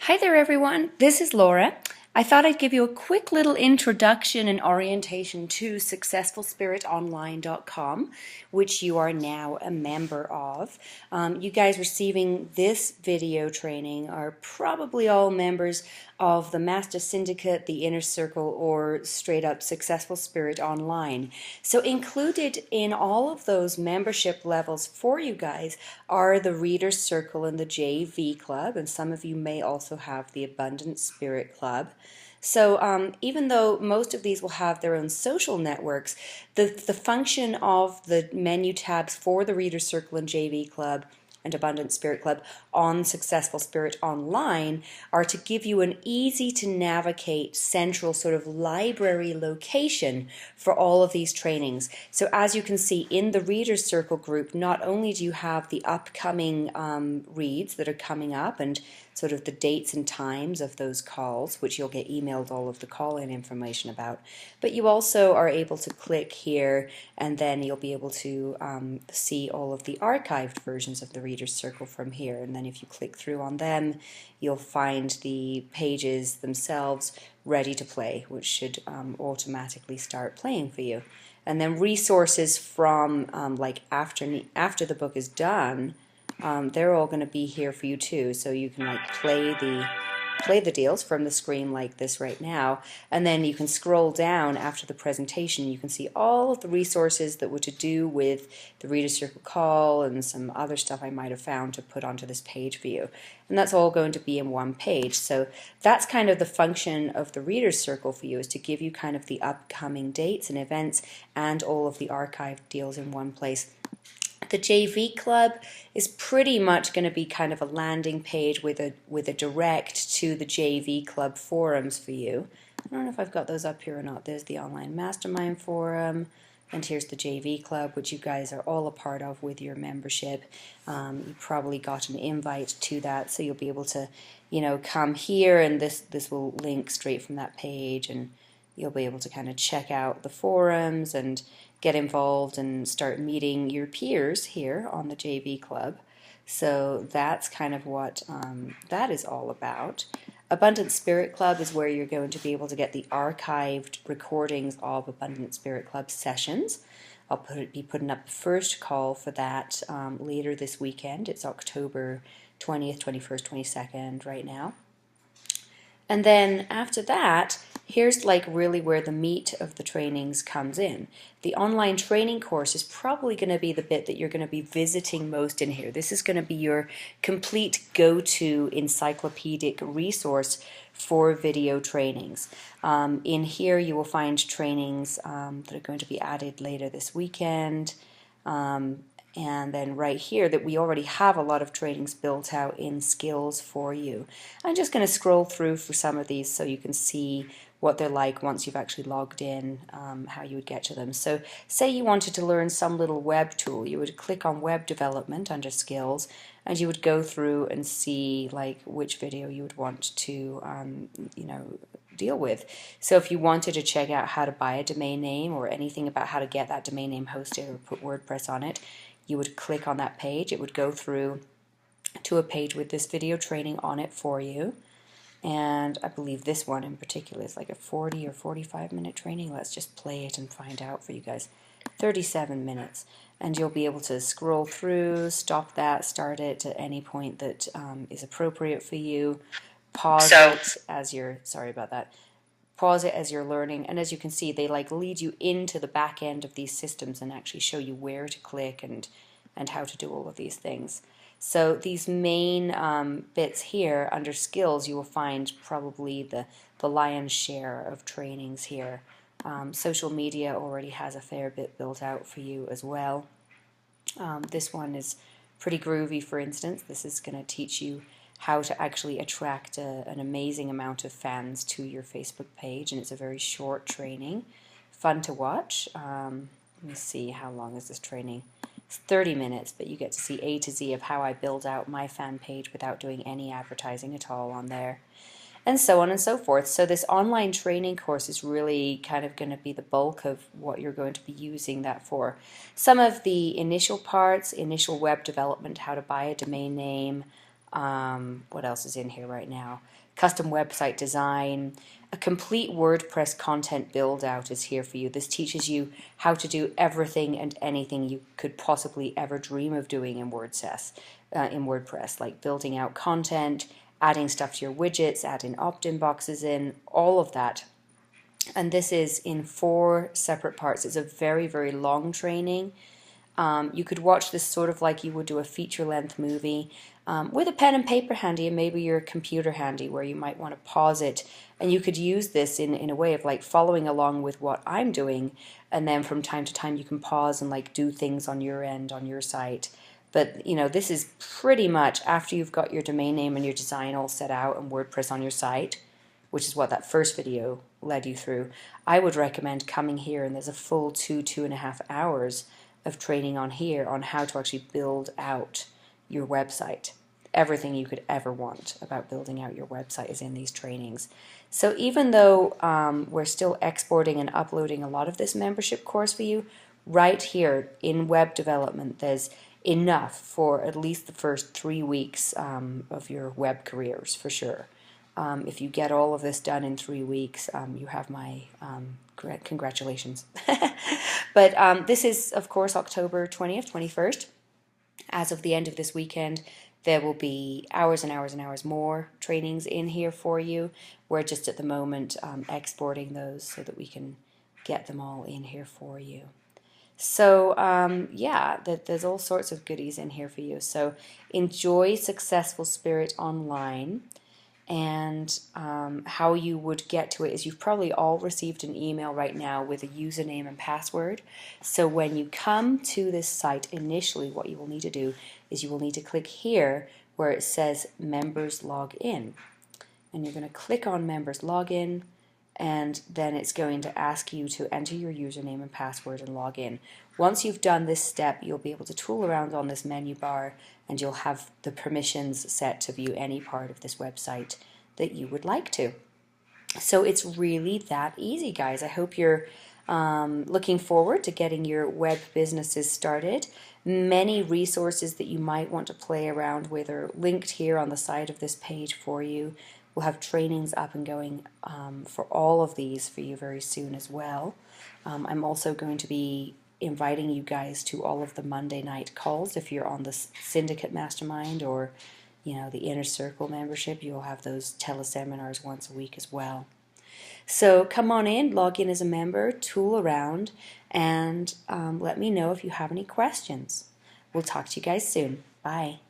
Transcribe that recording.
Hi there everyone, this is Laura. I thought I'd give you a quick little introduction and orientation to successfulspiritonline.com, which you are now a member of. You guys receiving this video training are probably all members of the Master Syndicate, the Inner Circle, or straight up Successful Spirit Online. So included in all of those membership levels for you guys are the Reader's Circle and the JV Club, and some of you may also have the Abundant Spirit Club. So even though most of these will have their own social networks, the function of the menu tabs for the Reader's Circle and JV Club and Abundant Spirit Club on Successful Spirit Online are to give you an easy to navigate central sort of library location for all of these trainings. So as you can see in the Reader's Circle group, not only do you have the upcoming reads that are coming up and sort of the dates and times of those calls, which you'll get emailed all of the call-in information about, but you also are able to click here and then you'll be able to see all of the archived versions of the Reader's Circle from here. And then if you click through on them, you'll find the pages themselves ready to play, which should automatically start playing for you. And then resources from like after the book is done, they're all going to be here for you too, so you can like play the deals from the screen like this right now, and then you can scroll down after the presentation. You can see all of the resources that were to do with the Reader's Circle call and some other stuff I might have found to put onto this page for you, and that's all going to be in one page. So that's kind of the function of the Reader's Circle for you, is to give you kind of the upcoming dates and events and all of the archived deals in one place. The JV Club is pretty much going to be kind of a landing page with a direct to the JV Club forums for you. I don't know if I've got those up here or not. There's the Online Mastermind Forum, and here's the JV Club, which you guys are all a part of with your membership. You probably got an invite to that, so you'll be able to, come here, and this will link straight from that page, and you'll be able to kind of check out the forums and get involved and start meeting your peers here on the JV Club. So that's kind of what that is all about. Abundant Spirit Club is where you're going to be able to get the archived recordings of Abundant Spirit Club sessions. I'll be putting up the first call for that later this weekend. It's October 20th, 21st, 22nd right now. And then after that, here's like really where the meat of the trainings comes in. The online training course is probably going to be the bit that you're going to be visiting most in here. This is going to be your complete go-to encyclopedic resource for video trainings. In here you will find trainings that are going to be added later this weekend. And then right here that we already have a lot of trainings built out in skills for you. I'm just going to scroll through for some of these so you can see what they're like once you've actually logged in, how you would get to them. So say you wanted to learn some little web tool, you would click on web development under skills, and you would go through and see like which video you would want to deal with. So if you wanted to check out how to buy a domain name or anything about how to get that domain name hosted or put WordPress on it, you would click on that page. It would go through to a page with this video training on it for you. And I believe this one in particular is like a 40 or 45 minute training. Let's just play it and find out for you guys. 37 minutes. And you'll be able to scroll through, stop that, start it at any point that is appropriate for you. Pause it as you're, sorry about that. Pause it as you're learning, and as you can see, they like lead you into the back end of these systems and actually show you where to click and how to do all of these things. So these main bits here under skills, you will find probably the lion's share of trainings here. Social media already has a fair bit built out for you as well. This one is pretty groovy, for instance. This is going to teach you how to actually attract an amazing amount of fans to your Facebook page, and it's a very short training, fun to watch. Let me see, how long is this training? It's 30 minutes, but you get to see A to Z of how I build out my fan page without doing any advertising at all on there, and so on and so forth. So this online training course is really kind of going to be the bulk of what you're going to be using that for. Some of the initial parts, initial web development, how to buy a domain name, What else is in here right now? Custom website design. A complete WordPress content build out is here for you. This teaches you how to do everything and anything you could possibly ever dream of doing in WordPress, like building out content, adding stuff to your widgets, adding opt-in boxes in, all of that. And this is in 4 separate parts. It's a very, very long training. You could watch this sort of like you would do a feature-length movie with a pen and paper handy and maybe your computer handy, where you might want to pause it. And you could use this in a way of like following along with what I'm doing, and then from time to time you can pause and like do things on your end, on your site. But, you know, this is pretty much after you've got your domain name and your design all set out and WordPress on your site, which is what that first video led you through. I would recommend coming here, and there's a full 2.5 hours of training on here on how to actually build out your website. Everything you could ever want about building out your website is in these trainings. So even though we're still exporting and uploading a lot of this membership course for you, right here in web development, there's enough for at least the first 3 weeks of your web careers for sure. If you get all of this done in 3 weeks, you have my congratulations. But this is, of course, October 20th, 21st. As of the end of this weekend, there will be hours and hours and hours more trainings in here for you. We're just at the moment exporting those so that we can get them all in here for you. So yeah, there's all sorts of goodies in here for you. So enjoy Successful Spirit Online. And how you would get to it is you've probably all received an email right now with a username and password. So when you come to this site initially, what you will need to do is you will need to click here where it says Members Login. And you're going to click on Members Login, and then it's going to ask you to enter your username and password and log in. Once you've done this step, you'll be able to tool around on this menu bar, and you'll have the permissions set to view any part of this website that you would like to. So it's really that easy, guys. I hope you're looking forward to getting your web businesses started. Many resources that you might want to play around with are linked here on the side of this page for you. We'll have trainings up and going for all of these for you very soon as well. I'm also going to be inviting you guys to all of the Monday night calls. If you're on the Syndicate Mastermind or, you know, the Inner Circle membership, you'll have those teleseminars once a week as well. So come on in, log in as a member, tool around, and let me know if you have any questions. We'll talk to you guys soon. Bye.